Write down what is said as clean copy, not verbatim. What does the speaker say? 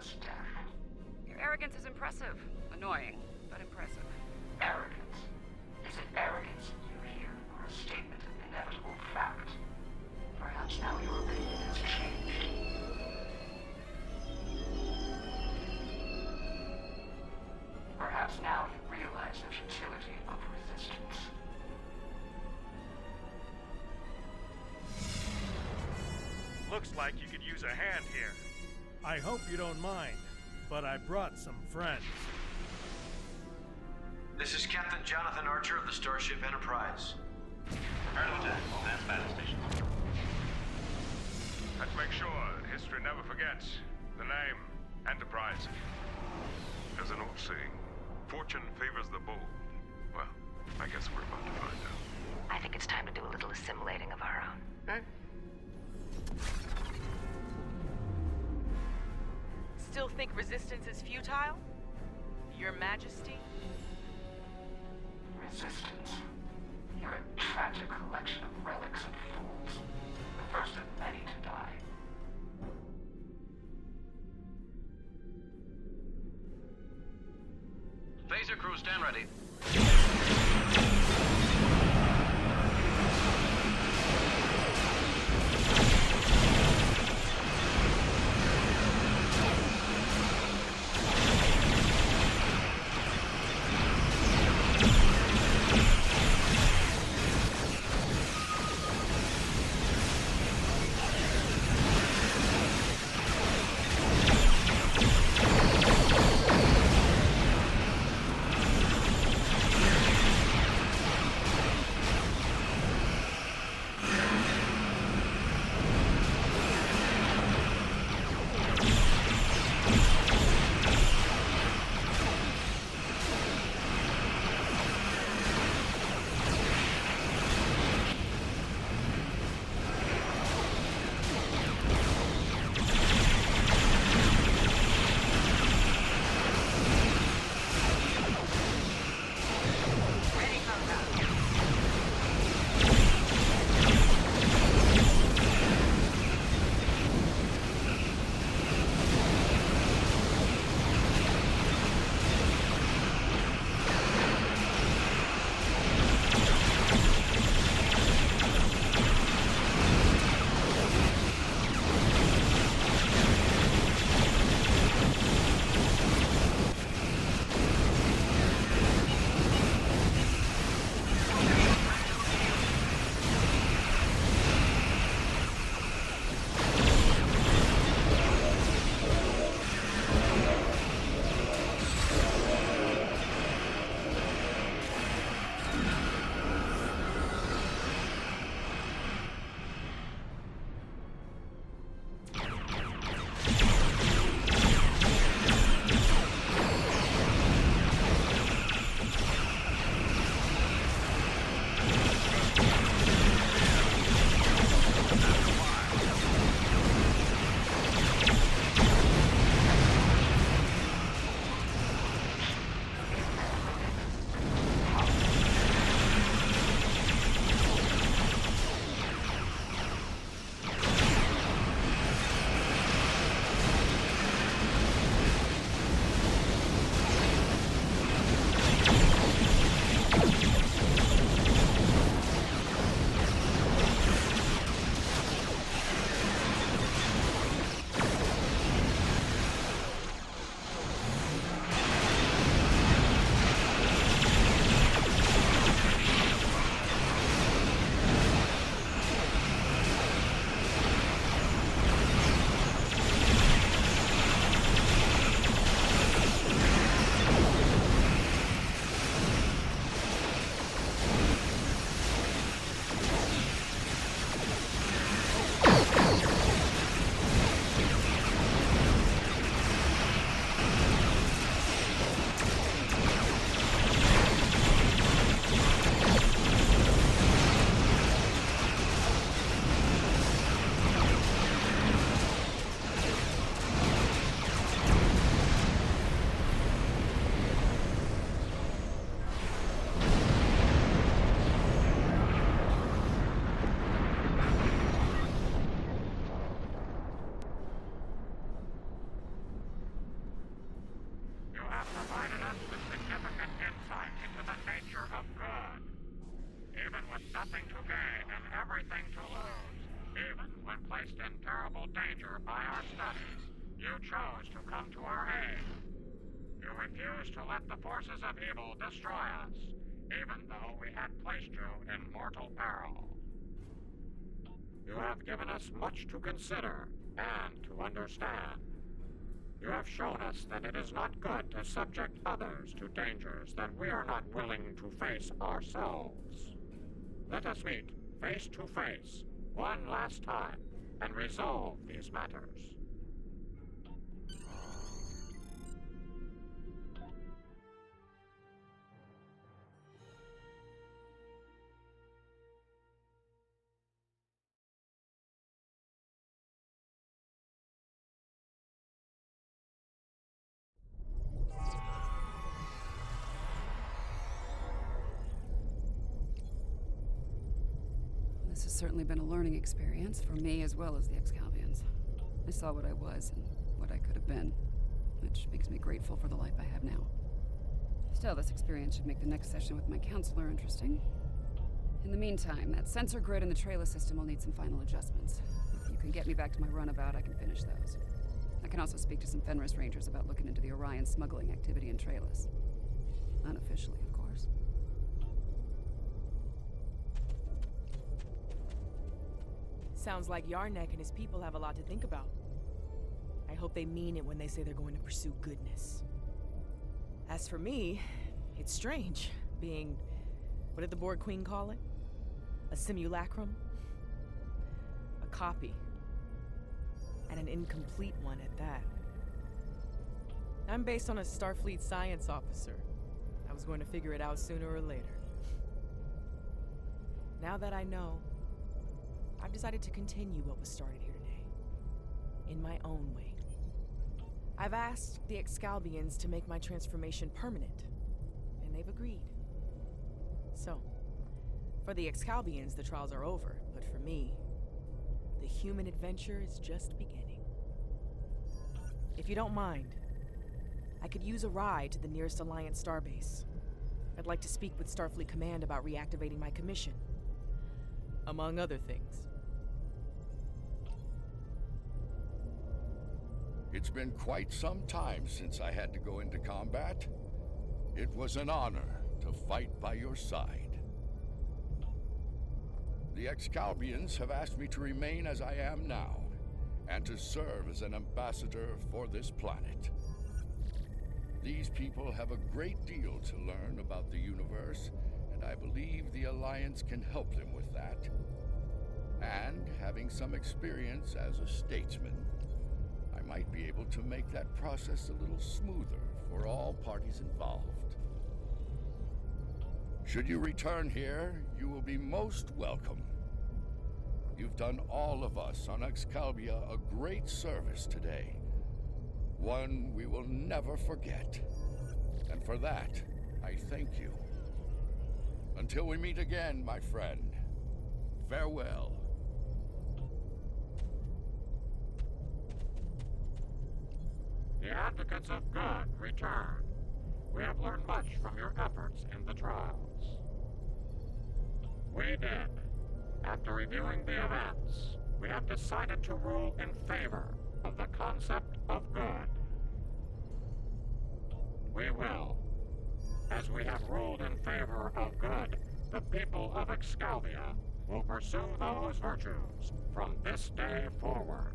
painless death. Your arrogance is impressive. Annoying, but impressive. Arrogance? Is it arrogance you hear, or a statement of inevitable fact? Perhaps now your opinion has changed. Perhaps now you realize the futility of resistance. Looks like you could use a hand here. I hope you don't mind, but I brought some friends. This is Captain Jonathan Archer of the Starship Enterprise. Early attack, all hands battle stations. Let's make sure that history never forgets the name Enterprise. There's an old saying, fortune favors the bold. Well, I guess we're about to find out. I think it's time to do a little assimilating of our own. Still think resistance is futile? Your Majesty? Resistance. You're a tragic collection of relics and fools. The first of many to die. Phaser crew, stand ready. even with nothing to gain and everything to lose, even when placed in terrible danger by our studies, you chose to come to our aid. You refused to let the forces of evil destroy us, even though we had placed you in mortal peril. You have given us much to consider and to understand. You have shown us that it is not good to subject others to dangers that we are not willing to face ourselves. Let us meet face to face one last time and resolve these matters. This has certainly been a learning experience for me as well as the Excalbians. I saw what I was and what I could have been, which makes me grateful for the life I have now. Still, this experience should make the next session with my counselor interesting. In the meantime, that sensor grid in the Trayla system will need some final adjustments. If you can get me back to my runabout, I can finish those. I can also speak to some Fenris Rangers about looking into the Orion smuggling activity in Traylas. Unofficially, of course. Sounds like Yarnek and his people have a lot to think about. I hope they mean it when they say they're going to pursue goodness. As for me, it's strange, being... what did the Borg Queen call it? A simulacrum? A copy. And an incomplete one at that. I'm based on a Starfleet science officer. I was going to figure it out sooner or later. Now that I know, I've decided to continue what was started here today, in my own way. I've asked the Excalbians to make my transformation permanent, and they've agreed. So, for the Excalbians, the trials are over, but for me, the human adventure is just beginning. If you don't mind, I could use a ride to the nearest Alliance starbase. I'd like to speak with Starfleet Command about reactivating my commission, among other things. It's been quite some time since I had to go into combat. It was an honor to fight by your side. The Excalbians have asked me to remain as I am now, and to serve as an ambassador for this planet. These people have a great deal to learn about the universe, and I believe the Alliance can help them with that. And having some experience as a statesman, I might be able to make that process a little smoother for all parties involved. Should you return here, you will be most welcome. You've done all of us on Excalibia a great service today. One we will never forget. And for that, I thank you. Until we meet again, my friend, farewell. The advocates of good return. We have learned much from your efforts in the trials. We did. After reviewing the events, we have decided to rule in favor of the concept of good. We will. As we have ruled in favor of good, the people of Excalibia will pursue those virtues from this day forward.